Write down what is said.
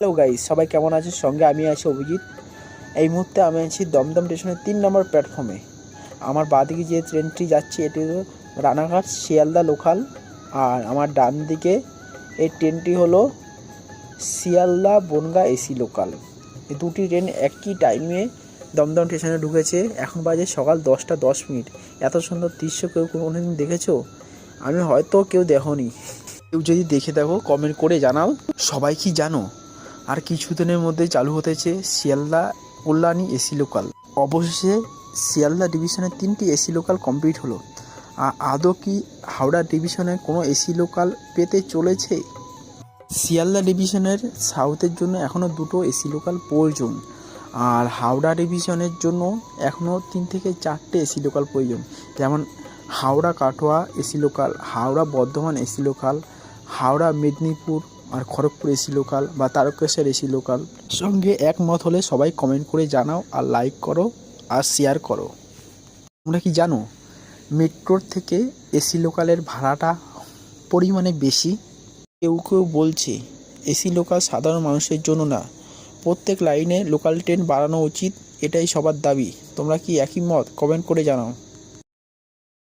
Hello guys, সবাই কেমন আছে? সঙ্গে আমি আছি অভিজিৎ। এই মুহূর্তে আমি আছি দমদম স্টেশনের 3 নম্বর প্ল্যাটফর্মে। আমার বাঁদিকে যে ট্রেনটি যাচ্ছে এটি হলো রানাঘাট শিয়ালদা লোকাল, আর আমার ডান দিকে এই ট্রেনটি হলো শিয়ালদা বনগাঁ এসি লোকাল। এই দুটি ট্রেন একই টাইমে দমদম স্টেশনে ঢুকেছে। এখন বাজে সকাল 10টা 10 মিনিট। এত সুন্দর দৃশ্য কেউ কোনোদিন দেখেছো? আমি হয়তো কেউ দেখোনি। কেউ যদি দেখে দেখো কমেন্ট করে জানাও। সবাই কি জানো আর কিছুদিনের মধ্যেই চালু হতেছে শিয়ালদা কল্যাণী এসি লোকাল। অবশেষে শিয়ালদা ডিভিশনের 3টি এসি লোকাল কমপ্লিট হলো। আদৌ কি হাওড়া ডিভিশনের কোনো এসি লোকাল পেতে চলেছে? শিয়ালদা ডিভিশনের সাউথের জন্য এখনও 2টো এসি লোকাল প্রয়োজন, আর হাওড়া ডিভিশনের জন্য এখনও 3 থেকে 4টে এসি লোকাল প্রয়োজন। যেমন Howrah Katwa AC local, Howrah Bardhaman AC local, Howrah Medinipur আর খড়গপুর এসি লোকাল বা তারকেশ্বর এসি লোকাল। সঙ্গে একমত হলে সবাই কমেন্ট করে জানাও, আর লাইক করো আর শেয়ার করো। তোমরা কি জানো মেট্রোর থেকে এসি লোকালের ভাড়াটা পরিমাণে বেশি? কেউ কেউ বলছে এসি লোকাল সাধারণ মানুষের জন্য না, প্রত্যেক লাইনে লোকাল ট্রেন বাড়ানো উচিত, এটাই সবার দাবি। তোমরা কি একই মত? কমেন্ট করে জানাও।